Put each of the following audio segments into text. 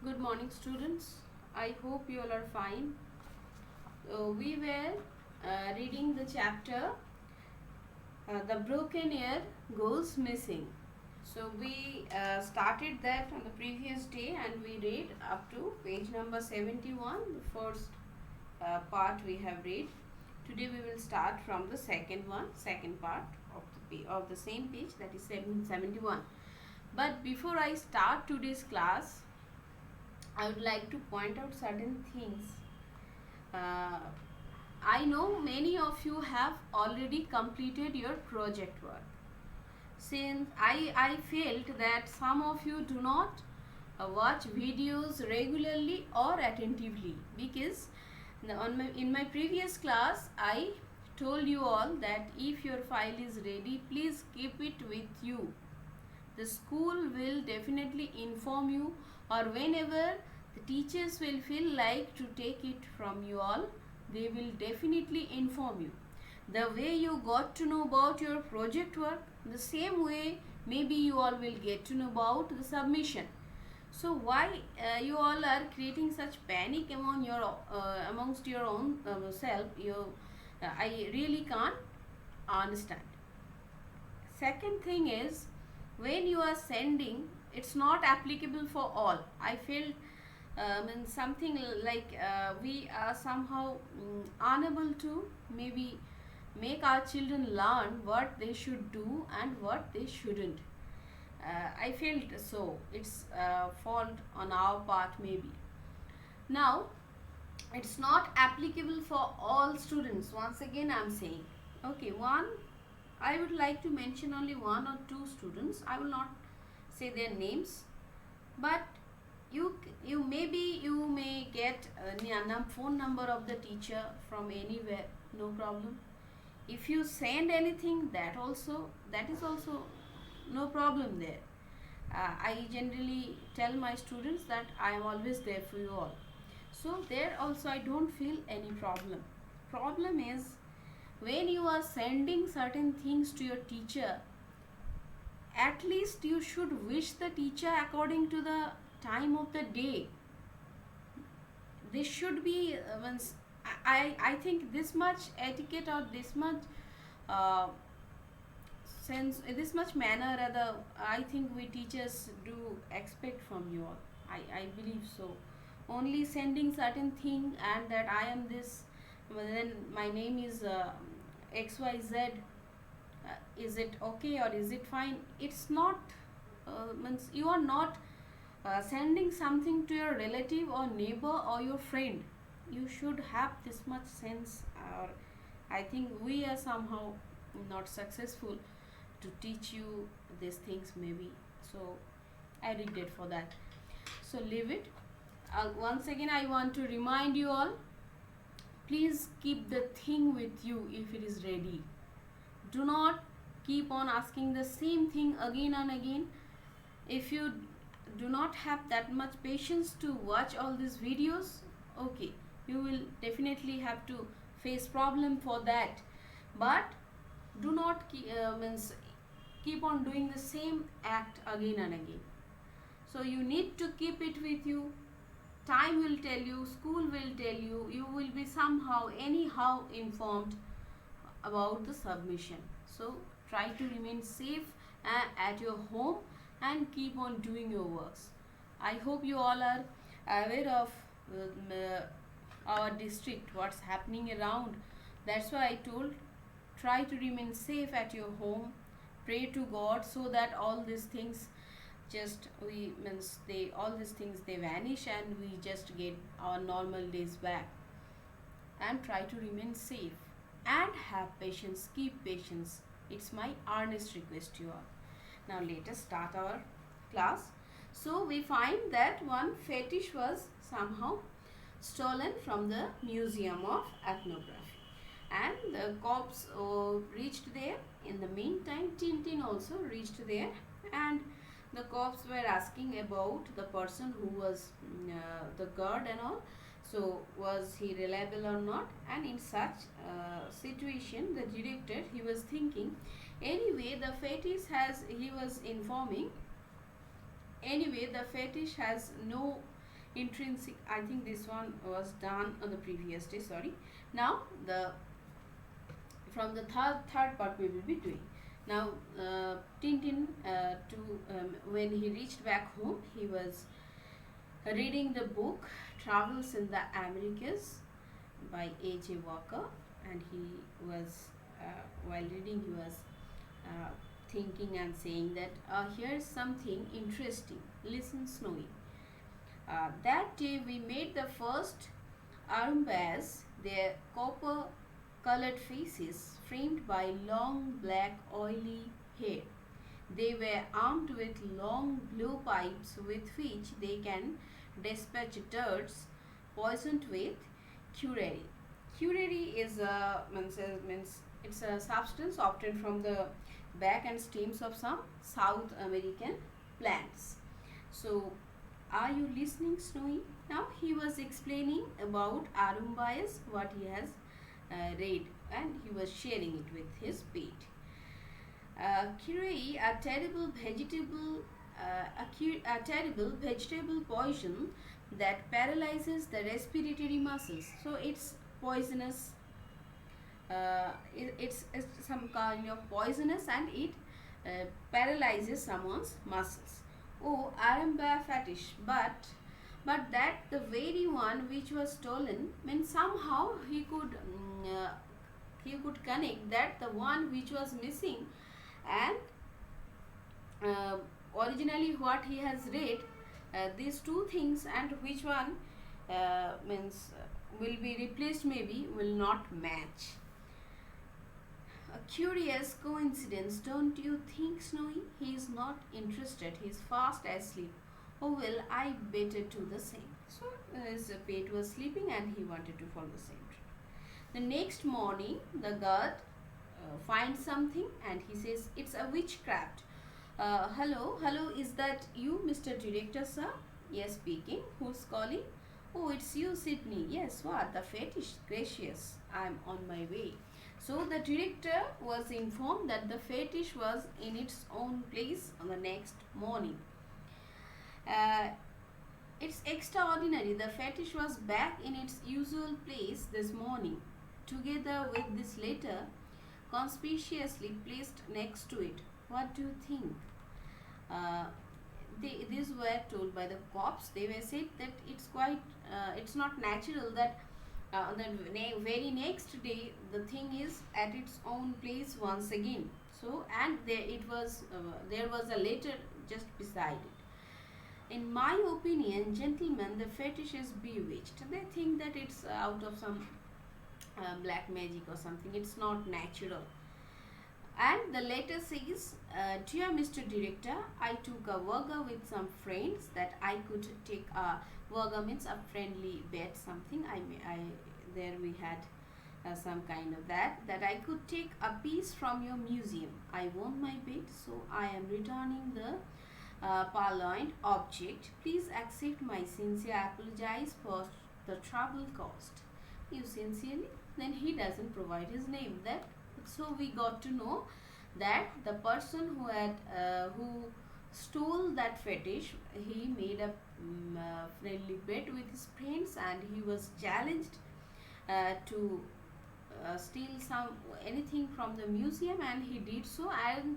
Good morning, students. I hope you all are fine. We were reading the chapter The Broken Ear Goes Missing. So, we started that on the previous day and we read up to page number 71, the first part we have read. Today we will start from the second part of the same page, that is 71. But before I start today's class, I would like to point out certain things. Uh, I know many of you have already completed your project work. Since I felt that some of you do not watch videos regularly or attentively, because in my previous class I told you all that if your file is ready, please keep it with you. The school will definitely inform you, or whenever the teachers will feel like to take it from you all, they will definitely inform you. The way you got to know about your project work, the same way maybe you all will get to know about the submission. So why you all are creating such panic amongst your own self? I really can't understand. Second thing is, when you are sending, it's not applicable for all. I feel in something like we are somehow unable to maybe make our children learn what they should do and what they shouldn't. I felt so it's fault on our part maybe. Now it's not applicable for all students. Once again I'm saying, okay, I would like to mention only one or two students. I will not say their names, but you may get a phone number of the teacher from anywhere, no problem. If you send anything, that is also no problem there. I generally tell my students that I am always there for you all. So there also I don't feel any problem. Problem is when you are sending certain things to your teacher, at least you should wish the teacher according to the time of the day. This should be I think this much etiquette or this much uh, sense, this much manner rather, I think we teachers do expect from you all. I believe so. Only sending certain thing and that I am this, then my name is XYZ, is it okay or is it fine? It's not, means you are not sending something to your relative or neighbor or your friend. You should have this much sense, or I think we are somehow not successful to teach you these things maybe. So I regret for that. So leave it. Once again I want to remind you all, please keep the thing with you if it is ready. Do not keep on asking the same thing again and again. If you do not have that much patience to watch all these videos, okay, you will definitely have to face problem for that. But do not keep on doing the same act again and again. So you need to keep it with you. Time will tell you, school will tell you, you will be somehow anyhow informed about the submission. So try to remain safe at your home and keep on doing your works. I hope you all are aware of our district, what's happening around. That's why I told, try to remain safe at your home. Pray to God so that all these things all these things they vanish and we just get our normal days back. And try to remain safe and have patience. Keep patience. It's my earnest request to you all. Now let us start our class. So we find that one fetish was somehow stolen from the Museum of Ethnography, and the cops reached there. In the meantime, Tintin also reached there, and the cops were asking about the person who was the guard and all. So was he reliable or not? And in such situation, the director, he was thinking, anyway the fetish has, he was informing, anyway the fetish has no intrinsic. I think this one was done on the previous day. Sorry. Now the from the third part we will be doing. Now Tintin to when he reached back home, he was reading the book Travels in the Americas by A.J. Walker, and he was while reading he was uh, thinking and saying that here's something interesting. Listen, Snowy. That day we made the first Arumbas, their copper colored faces framed by long black oily hair. They were armed with long blowpipes with which they can dispatch dirt poisoned with curare. Curare is means it's a substance obtained from the bark and stems of some South American plants. So, are you listening, Snowy? Now he was explaining about Arumbayas, what he has read, and he was sharing it with his pet. Curare, a terrible vegetable poison that paralyzes the respiratory muscles. So it's poisonous. It's some kind of poisonous, and it paralyzes someone's muscles. Oh, Aramba fetish, but that the very one which was stolen means somehow he could connect that the one which was missing, and uh, originally what he has read, these two things, and which one means will be replaced, maybe will not match. A curious coincidence, don't you think, Snowy? He is not interested. He is fast asleep. Oh well, I better do the same. So his pet was sleeping, and he wanted to follow the same trend. The next morning, the guard finds something, and he says, "It's a witchcraft." Hello, is that you, Mr. Director, sir? Yes, speaking. Who's calling? Oh, it's you, Sydney. Yes, what? The fetish? Gracious, I'm on my way. So the director was informed that the fetish was in its own place on the next morning. Uh, it's extraordinary. The fetish was back in its usual place this morning, together with this letter conspicuously placed next to it. What do you think? Uh, these were told by the cops. They were said that it's not natural that on the very next day the thing is at its own place once again. So, and there was a letter just beside it. In my opinion, gentlemen, the fetish is bewitched. They think that it's out of some black magic or something. It's not natural. And the letter says, dear Mr. Director, I took a Virga with some friends that I could take a Virga means a friendly bet, something. There we had some kind of that I could take a piece from your museum. I won my bet, so I am returning the purloined object. Please accept my sincere apologize for the trouble caused. You sincerely? Then he doesn't provide his name. That so we got to know that the person who stole that fetish, he made a friendly bet with his friends, and he was challenged to steal anything from the museum, and he did so, and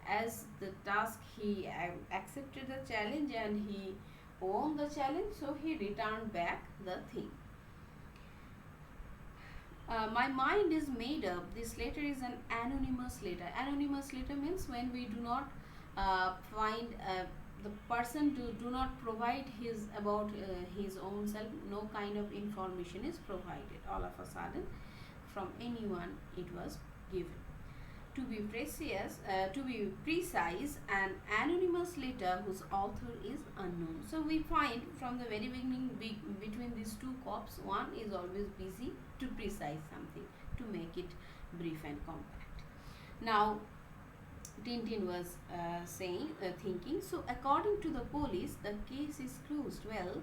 as the task he accepted the challenge and he won the challenge, so he returned back the thing. My mind is made up. This letter is an anonymous letter. Anonymous letter means when we do not find the person do not provide his about his own self. No kind of information is provided. All of a sudden, from anyone it was given. To be precise, an anonymous letter whose author is unknown. So we find from the very beginning between these two cops, one is always busy to precise something, to make it brief and compact. Now Tintin was thinking. So according to the police, the case is closed. Well,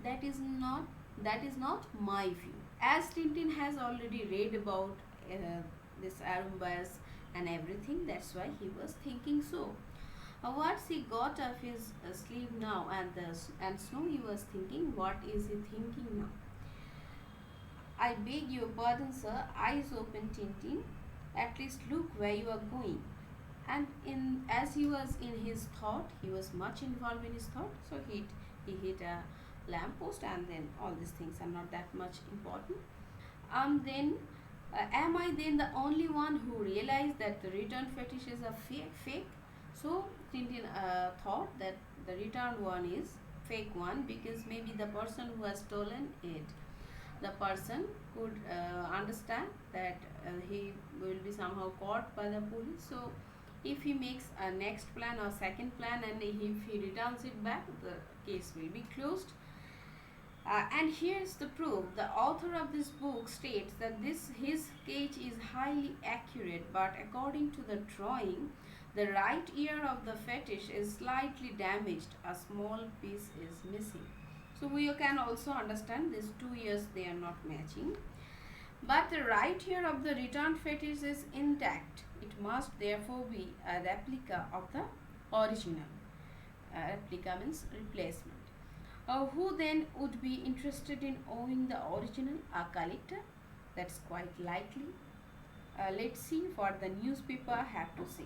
that is not my view. As Tintin has already read about this Arumbayas and everything, that's why he was thinking so. Once he got off his sleeve now, and Snowy was thinking, what is he thinking now? I beg your pardon, sir. Eyes open, Tintin. At least look where you are going. And as he was in his thought, he was much involved in his thought. So he hit a lamppost, and then all these things are not that much important. Then am I then the only one who realized that the return fetish is a fake? So Tintin thought that the returned one is fake one, because maybe the person who has stolen it, the person could understand that he will be somehow caught by the police. So if he makes a next plan or second plan, and if he returns it back, the case will be closed. And here's the proof. The author of this book states that his sketch is highly accurate, but according to the drawing, the right ear of the fetish is slightly damaged. A small piece is missing. So we can also understand these 2 ears, they are not matching. But the right ear of the returned fetish is intact. It must therefore be a replica of the original. Replica means replacement. Who then would be interested in owning the original? A collector? That's quite likely. Let's see what the newspaper have to say.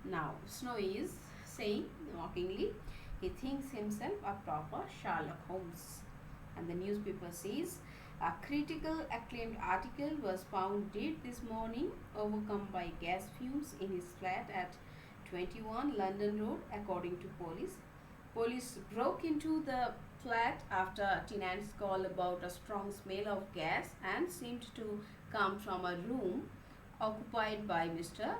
Now, Snowy is saying mockingly, he thinks himself a proper Sherlock Holmes. And the newspaper says, a critical acclaimed article was found dead this morning, overcome by gas fumes in his flat at 21 London Road, according to police. Police broke into the flat after a tenant's call about a strong smell of gas, and seemed to come from a room occupied by Mr.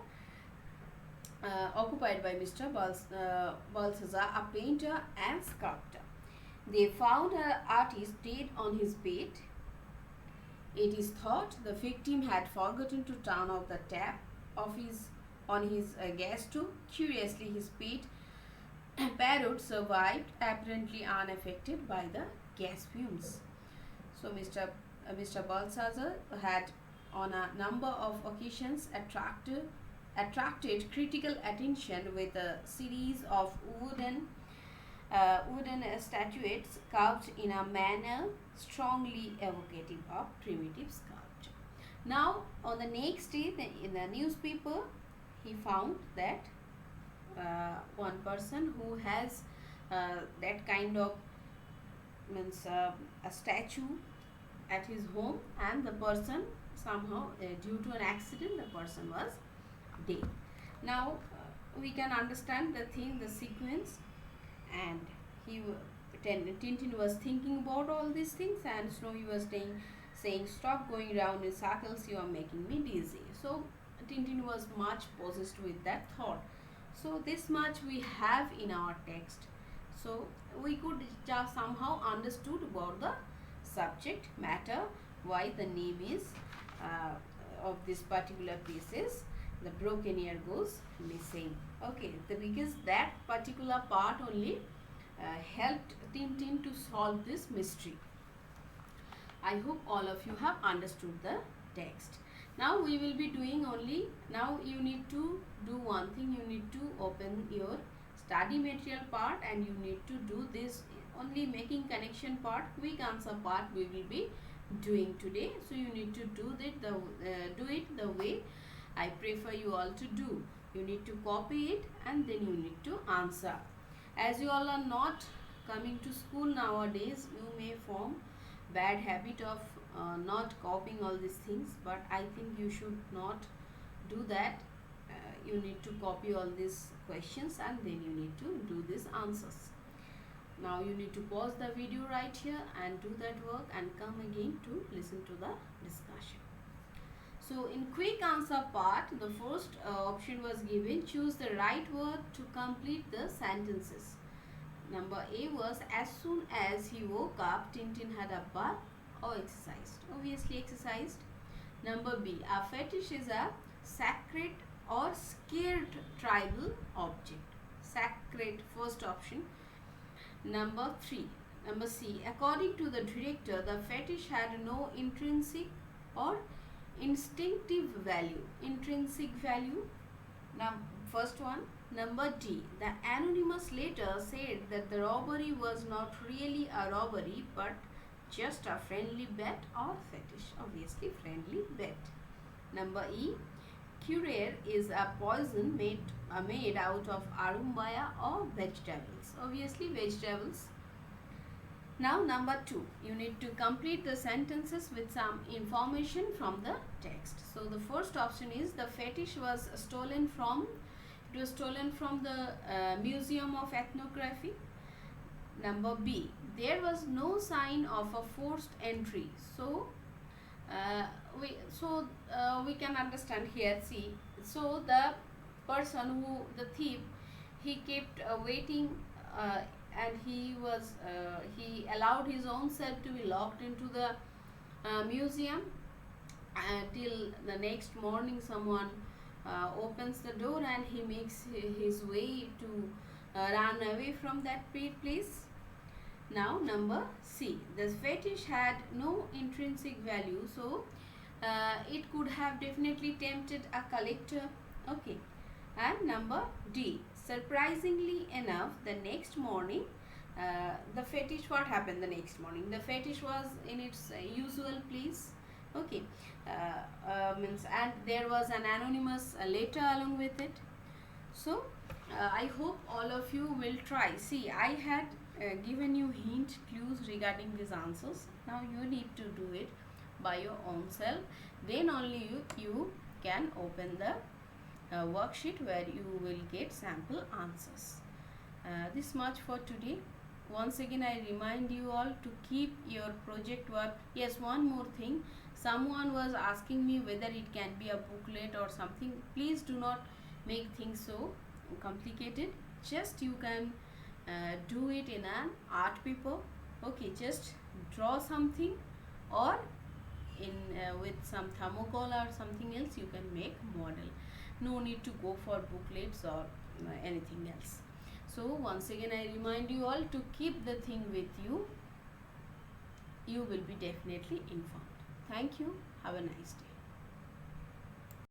Balthazar, a painter and sculptor. They found an artist dead on his bed. It is thought the victim had forgotten to turn off the tap on his gas stove. Curiously, his pet parrot survived, apparently unaffected by the gas fumes. So Mr. Balthazar had on a number of occasions attracted critical attention with a series of wooden statuettes carved in a manner strongly evocative of primitive sculpture. Now, on the next day, in the newspaper, he found that one person who has that kind of a statue at his home, and the person somehow due to an accident, the person was dead. Now we can understand the sequence, and Tintin was thinking about all these things, and Snowy was saying, stop going round in circles, you are making me dizzy. So Tintin was much possessed with that thought. So this much we have in our text. So we could just somehow understood about the subject matter, why the name is of this particular piece is The Broken Ear Goes Missing. Okay, because that particular part only helped Tintin to solve this mystery. I hope all of you have understood the text. Now we will be doing now you need to do one thing. You need to open your study material part, and you need to do this only making connection part, quick answer part we will be doing today. So you need to do it the way I prefer you all to do. You need to copy it, and then you need to answer. As you all are not coming to school nowadays, you may form bad habit of not copying all these things, but I think you should not do that. You need to copy all these questions, and then you need to do these answers. Now you need to pause the video right here and do that work, and come again to listen to the discussion. So in quick answer part, the first option was given, choose the right word to complete the sentences. Number A was, as soon as he woke up, Tintin had a bath or exercised. Obviously exercised. Number B, a fetish is a sacred or scared tribal object. Sacred, first option. Number C, according to the director, the fetish had no intrinsic or instinctive value. Intrinsic value. Now, first one, Number D. The anonymous letter said that the robbery was not really a robbery but just a friendly bet or fetish. Obviously, friendly bet. Number E. Curare is a poison made out of arumbaya or vegetables. Obviously, vegetables. Now, number 2. You need to complete the sentences with some information from the text. So, the first option is the fetish was stolen from. It was stolen from the Museum of Ethnography. Number B. There was no sign of a forced entry. So, we can understand here. See, so the person the thief, he kept waiting, and he allowed his own self to be locked into the museum until the next morning. Someone opens the door and he makes his way to run away from that place. Now, number C. The fetish had no intrinsic value, so it could have definitely tempted a collector. Okay. And number D. Surprisingly enough, the next morning, the fetish, what happened the next morning? The fetish was in its usual place. Okay. And there was an anonymous letter along with it. So, I hope all of you will try. See, I had given you clues regarding these answers. Now you need to do it by your own self. Then only you can open the worksheet where you will get sample answers. This much for today. Once again, I remind you all to keep your project work. Yes, one more thing. Someone was asking me whether it can be a booklet or something. Please do not make things so complicated. Just you can do it in an art paper. Okay, just draw something, or in with some thermocol or something else you can make model. No need to go for booklets or anything else. So once again I remind you all to keep the thing with you. You will be definitely informed. Thank you. Have a nice day.